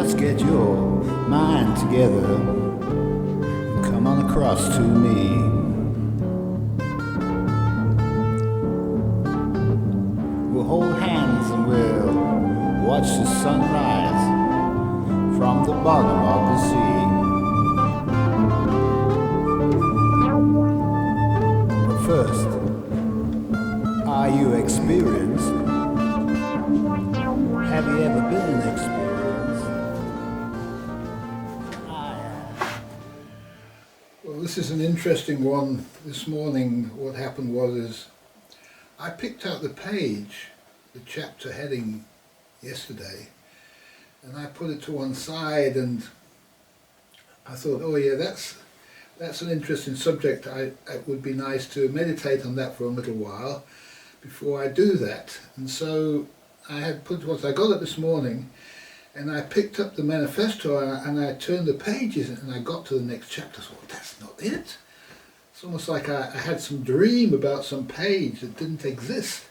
Just get your mind together and come on across to me. We'll hold hands and we'll watch the sun rise from the bottom of the sea. But first, are you experienced? Have you ever been experienced? I am. Well, this is an interesting one. This morning what happened was I picked out the page, the chapter heading yesterday, and I put it to one side, and I thought, oh yeah, that's an interesting subject. It would be nice to meditate on that for a little while before I do that. And so I had put what I got it this morning, and I picked up the manifesto and I turned the pages and I got to the next chapter. I thought, that's not it. It's almost like I had some dream about some page that didn't exist.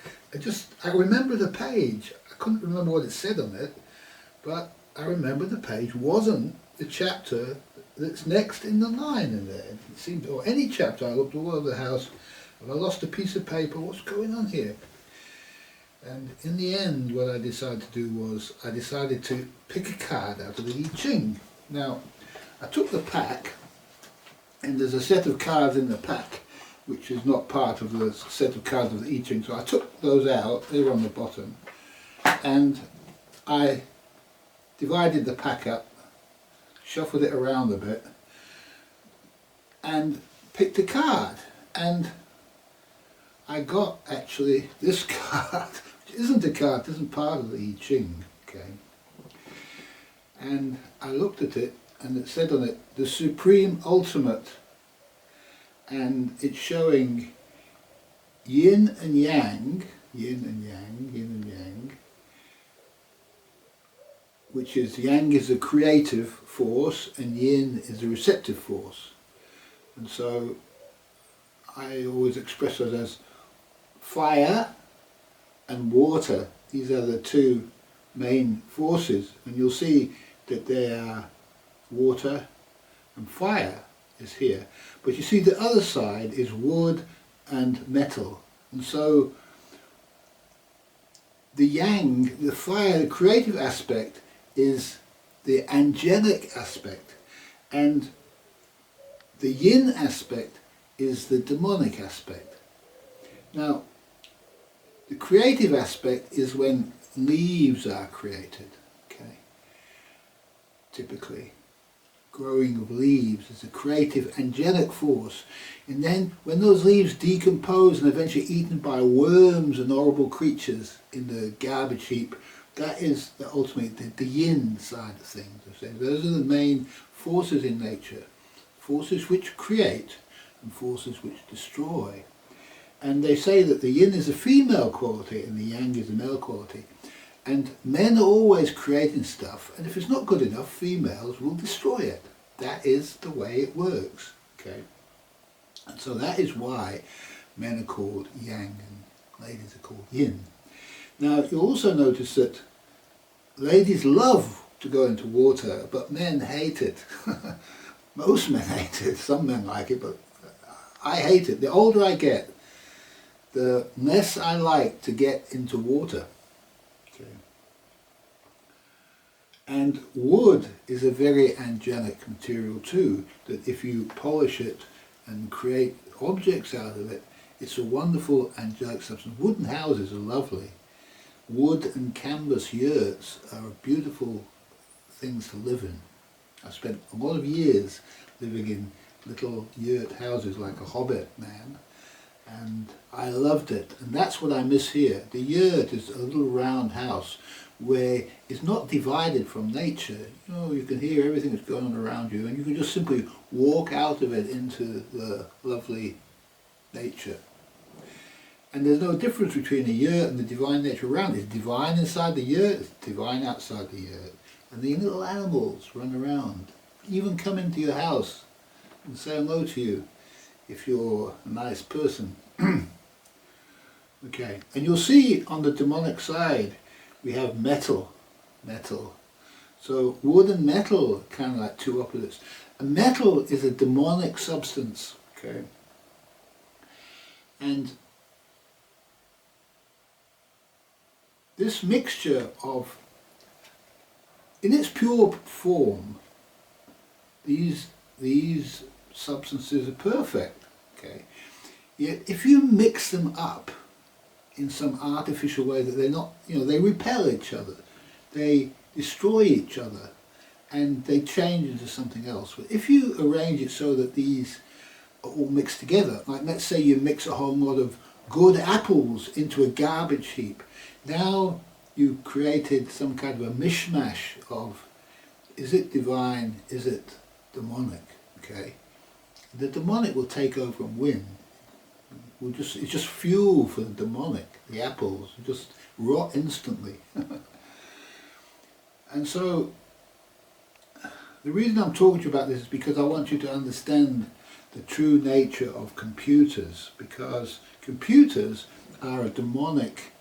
I remember the page. I couldn't remember what it said on it, but I remember the page wasn't the chapter that's next in the line in there. It seemed, or any chapter, I looked all over the house, and I lost a piece of paper. What's going on here? And in the end, what I decided to do was I decided to pick a card out of the I Ching. Now, I took the pack, and there's a set of cards in the pack which is not part of the set of cards of the I Ching. So I took those out, they were on the bottom, and I divided the pack up, shuffled it around a bit, and picked a card. And I got actually this card, which isn't a card, isn't part of the I Ching, okay? And I looked at it, and it said on it, the Supreme Ultimate, and it's showing yin and yang, yin and yang, yin and yang, which is yang is a creative force and yin is a receptive force. And so I always express it as fire and water. These are the two main forces, and you'll see that they are water and fire is here. But you see the other side is wood and metal. And so the yang, the fire, the creative aspect is the angelic aspect, and the yin aspect is the demonic aspect. Now, the creative aspect is when leaves are created, okay? Typically, growing of leaves is a creative angelic force. And then when those leaves decompose and eventually eaten by worms and horrible creatures in the garbage heap, that is ultimately the yin side of things. Those are the main forces in nature. Forces which create and forces which destroy. And they say that the yin is a female quality and the yang is a male quality. And men are always creating stuff, and if it's not good enough, females will destroy it. That is the way it works, okay? And so that is why men are called yang and ladies are called yin. Now, you'll also notice that ladies love to go into water, but men hate it. Most men hate it. Some men like it, but I hate it. The older I get, the less I like to get into water. Okay. And wood is a very angelic material too, that if you polish it and create objects out of it, it's a wonderful angelic substance. Wooden houses are lovely. Wood and canvas yurts are beautiful things to live in. I spent a lot of years living in little yurt houses like a hobbit man, and I loved it. And that's what I miss here. The yurt is a little round house where it's not divided from nature. You know, you can hear everything that's going on around you, and you can just simply walk out of it into the lovely nature. And there's no difference between a yurt and the divine nature around it. It's divine inside the yurt, it's divine outside the yurt. And the little animals run around, even come into your house and say hello to you if you're a nice person. Okay, and you'll see on the demonic side we have metal. So wood and metal are kind of like two opposites. And metal is a demonic substance, okay? And this mixture of, in its pure form, these substances are perfect, okay? Yet if you mix them up in some artificial way that they're not, they repel each other, they destroy each other, and they change into something else. But if you arrange it so that these are all mixed together, like let's say you mix a whole lot of good apples into a garbage heap, now you've created some kind of a mishmash of, is it divine, is it demonic, okay? The demonic will take over and win. It's just fuel for the demonic. The apples just rot instantly. And so the reason I'm talking to you about this is because I want you to understand the true nature of computers, because computers are a demonic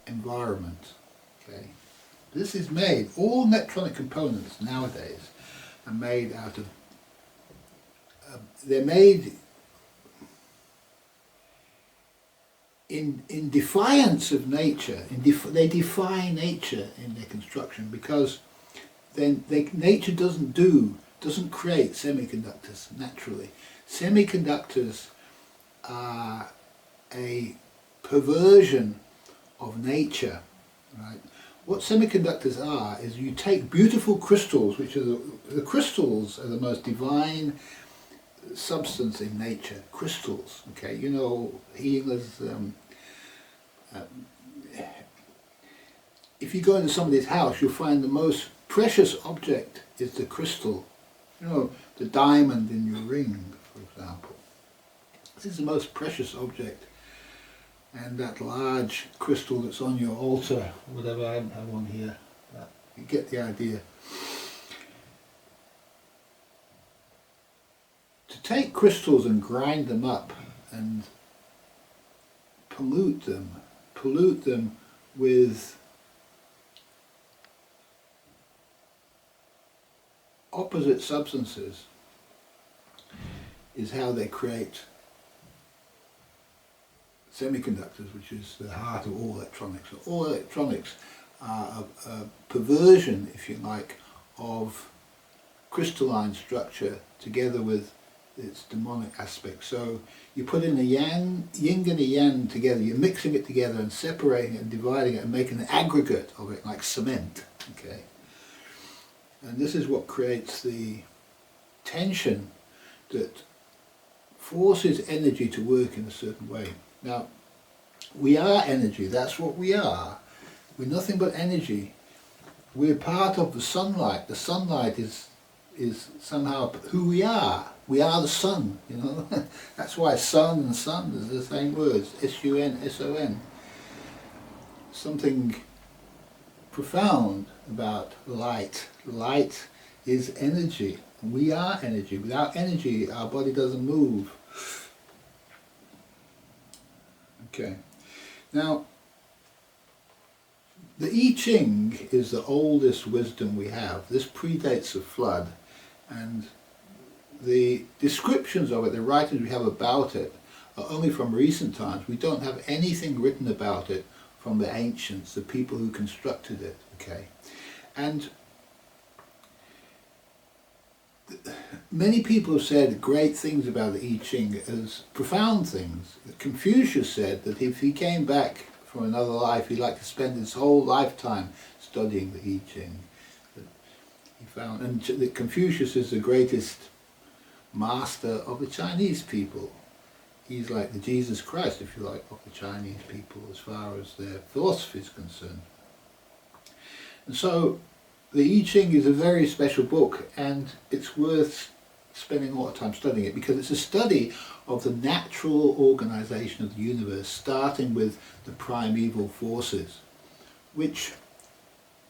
environment. Okay, this is made, all electronic components nowadays are made out of, they're made in defiance of nature. They defy nature in their construction, because then nature doesn't create semiconductors naturally. Semiconductors are a perversion of nature, right? What semiconductors are is you take beautiful crystals, which are the crystals are the most divine substance in nature. Crystals, okay, healers. If you go into somebody's house, you'll find the most precious object is the crystal. The diamond in your ring, for example. This is the most precious object. And that large crystal that's on your altar, whatever, I don't have one here, but you get the idea. To take crystals and grind them up and pollute them with opposite substances is how they create semiconductors, which is the heart of all electronics. So all electronics are a perversion, if you like, of crystalline structure together with its demonic aspect. So you put in a yin and a yang together, you're mixing it together and separating it and dividing it and making an aggregate of it like cement. Okay, and this is what creates the tension that forces energy to work in a certain way. Now, we are energy, that's what we are. We're nothing but energy. We're part of the sunlight. The sunlight is somehow who we are. We are the sun, That's why sun and sun is the same words, S-U-N, S-O-N. Something profound about light. Light is energy. We are energy. Without energy, our body doesn't move. Okay. Now, the I Ching is the oldest wisdom we have. This predates the flood, and the descriptions of it, the writings we have about it, are only from recent times. We don't have anything written about it from the ancients, the people who constructed it. Okay, and many people have said great things about the I Ching as profound things. Confucius said that if he came back from another life, he'd like to spend his whole lifetime studying the I Ching. That he found, and that Confucius is the greatest master of the Chinese people. He's like the Jesus Christ, if you like, of the Chinese people as far as their philosophy is concerned. And so the I Ching is a very special book, and it's worth spending a lot of time studying it, because it's a study of the natural organisation of the universe, starting with the primeval forces, which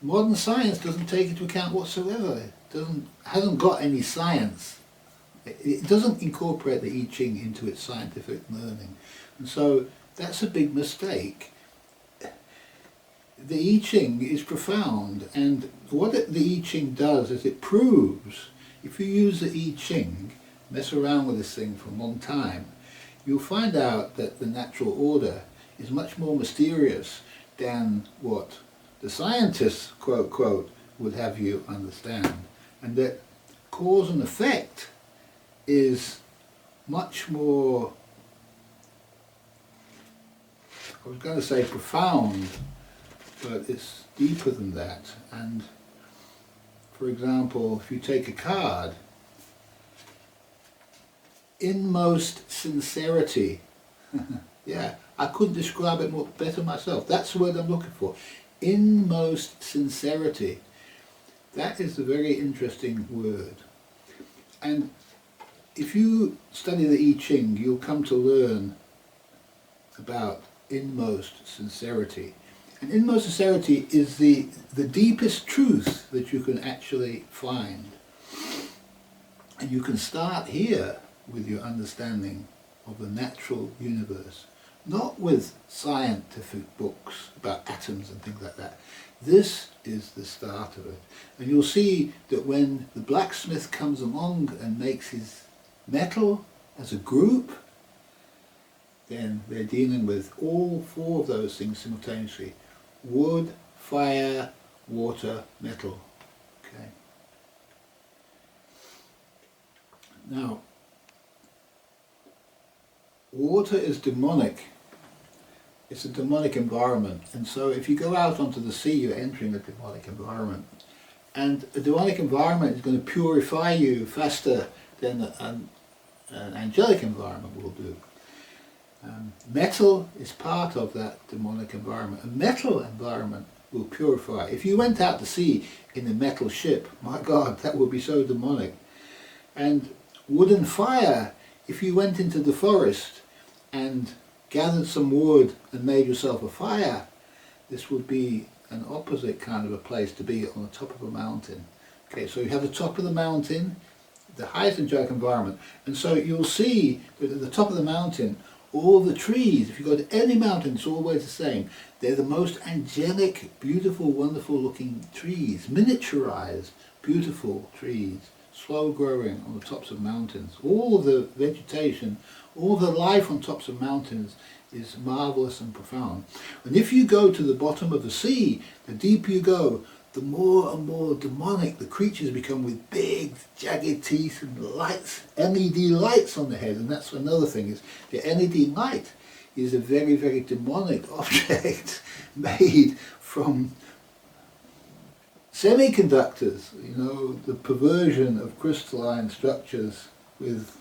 modern science doesn't take into account whatsoever. It hasn't got any science. It doesn't incorporate the I Ching into its scientific learning. And so that's a big mistake. the I Ching is profound, and what the I Ching does is it proves, if you use the I Ching, mess around with this thing for a long time, you'll find out that the natural order is much more mysterious than what the scientists, quote, quote, would have you understand, and that cause and effect is much more, I was going to say profound, but it's deeper than that. And for example, if you take a card, inmost sincerity, yeah, I couldn't describe it more better myself. That's the word I'm looking for. Inmost sincerity. That is a very interesting word. And if you study the I Ching, you'll come to learn about inmost sincerity. And inmost sincerity is the deepest truth that you can actually find. And you can start here with your understanding of the natural universe, not with scientific books about atoms and things like that. This is the start of it. And you'll see that when the blacksmith comes along and makes his metal as a group, then they're dealing with all four of those things simultaneously. Wood, fire, water, metal. Okay. Now, water is demonic. It's a demonic environment, and so if you go out onto the sea, you're entering a demonic environment. And a demonic environment is going to purify you faster than an angelic environment will do. Metal is part of that demonic environment. A metal environment will purify. If you went out to sea in a metal ship, my God, that would be so demonic. And wood and fire, if you went into the forest and gathered some wood and made yourself a fire, this would be an opposite kind of a place to be, on the top of a mountain. Okay, so you have the top of the mountain, the highest angelic environment, and so you'll see that at the top of the mountain, all the trees, if you go to any mountain, it's always the same. They're the most angelic, beautiful, wonderful looking trees, miniaturized, beautiful trees, slow growing on the tops of mountains. All of the vegetation, all the life on tops of mountains is marvelous and profound. And if you go to the bottom of the sea, the deeper you go, the more and more demonic the creatures become, with big jagged teeth and lights, LED lights on the head. And that's another thing, is the LED light is a very, very demonic object made from semiconductors, you know, the perversion of crystalline structures with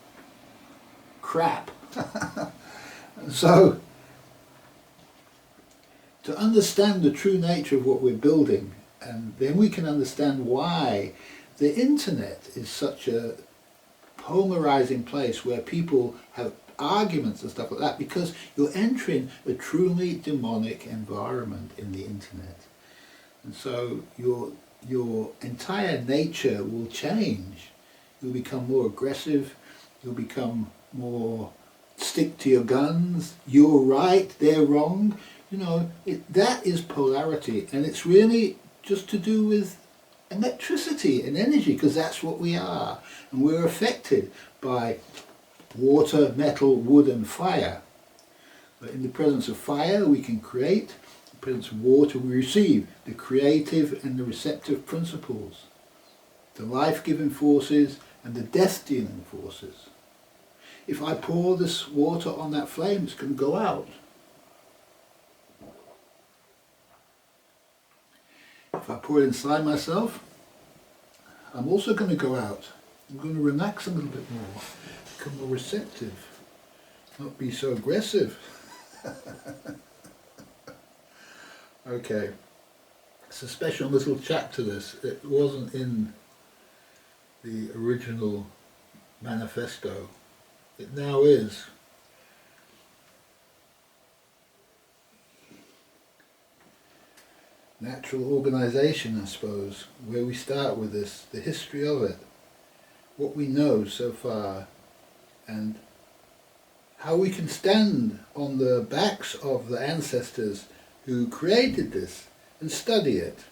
crap. And so, to understand the true nature of what we're building, and then we can understand why the internet is such a polarizing place where people have arguments and stuff like that, because you're entering a truly demonic environment in the internet. And so your entire nature will change. You'll become more aggressive, you'll become more stick to your guns, you're right, they're wrong. You know, that is polarity, and it's really just to do with electricity and energy, because that's what we are. And we're affected by water, metal, wood and fire. But in the presence of fire we can create, in the presence of water we receive the creative and the receptive principles, the life-giving forces and the death-dealing forces. If I pour this water on that flame, it's going to go out. If I pour it inside myself, I'm also going to go out. I'm going to relax a little bit more, become more receptive, not be so aggressive. Okay, it's a special little chapter, this. It wasn't in the original manifesto. It now is. Natural organisation, I suppose, where we start with this, the history of it, what we know so far, and how we can stand on the backs of the ancestors who created this and study it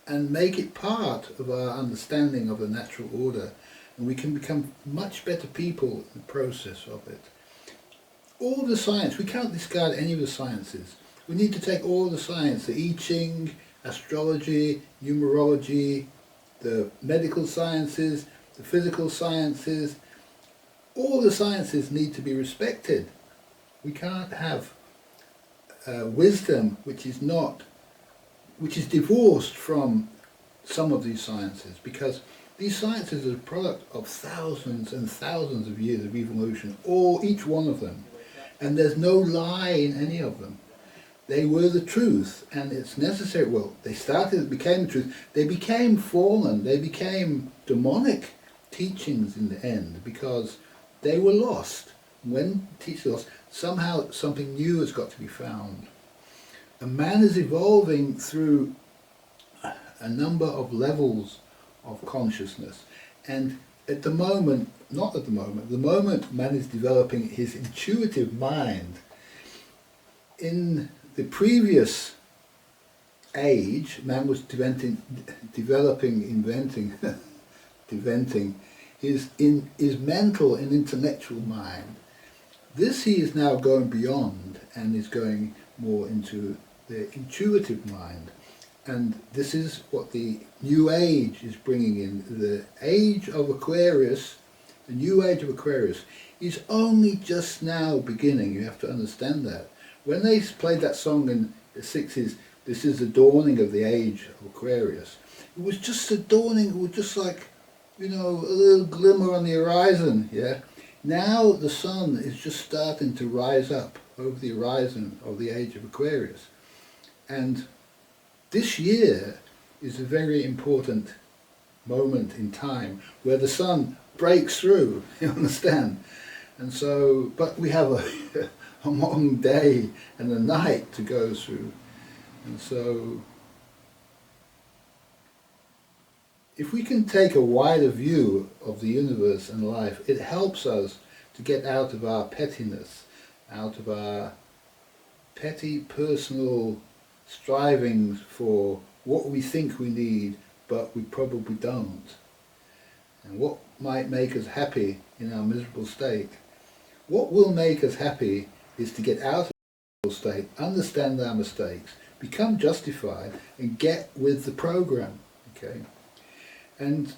and make it part of our understanding of the natural order, and we can become much better people in the process of it. All the science, we can't discard any of the sciences. We need to take all the science, the I Ching, astrology, numerology, the medical sciences, the physical sciences. All the sciences need to be respected. We can't have wisdom which is divorced from some of these sciences, because these sciences are a product of thousands and thousands of years of evolution, each one of them, and there's no lie in any of them. They were the truth, and it's necessary. Well, became the truth. They became fallen. They became demonic teachings in the end, because they were lost. When teachers are lost, somehow something new has got to be found. And man is evolving through a number of levels of consciousness, and at the moment man is developing his intuitive mind. In the previous age, man was inventing his mental and intellectual mind. This he is now going beyond and is going more into the intuitive mind. And this is what the new age is bringing in. The age of Aquarius, the new age of Aquarius, is only just now beginning. You have to understand that. When they played that song in the 60s, this is the dawning of the age of Aquarius, it was just a dawning. It was just like, a little glimmer on the horizon, yeah? Now the sun is just starting to rise up over the horizon of the age of Aquarius. And this year is a very important moment in time where the sun breaks through, you understand? And so, but we have a long day and a night to go through. And so, if we can take a wider view of the universe and life, it helps us to get out of our pettiness, out of our petty personal strivings for what we think we need, but we probably don't. And what might make us happy in our miserable state? What will make us happy is to get out of the miserable state, understand our mistakes, become justified, and get with the program. Okay? And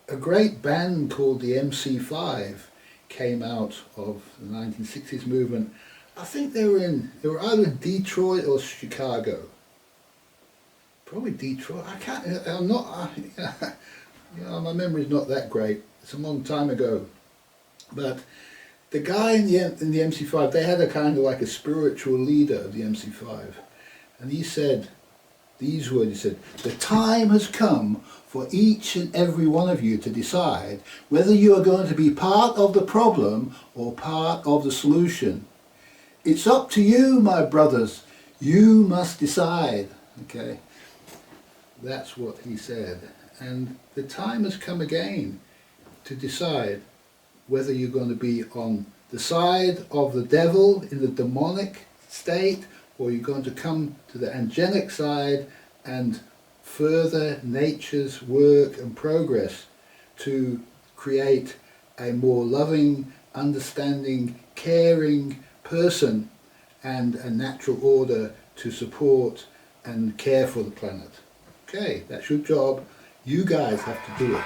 a great band called the MC5 came out of the 1960s movement. I think they were either in Detroit or Chicago. Probably Detroit. My memory's not that great. It's a long time ago. But the guy in the MC5, they had a kind of like a spiritual leader of the MC5. And he said these words, he said, "The time has come for each and every one of you to decide whether you are going to be part of the problem or part of the solution. It's up to you, my brothers. You must decide." Okay, that's what he said. And the time has come again to decide whether you're going to be on the side of the devil in the demonic state, or you're going to come to the angelic side and further nature's work and progress to create a more loving, understanding, caring person and a natural order to support and care for the planet. Okay, that's your job. You guys have to do it.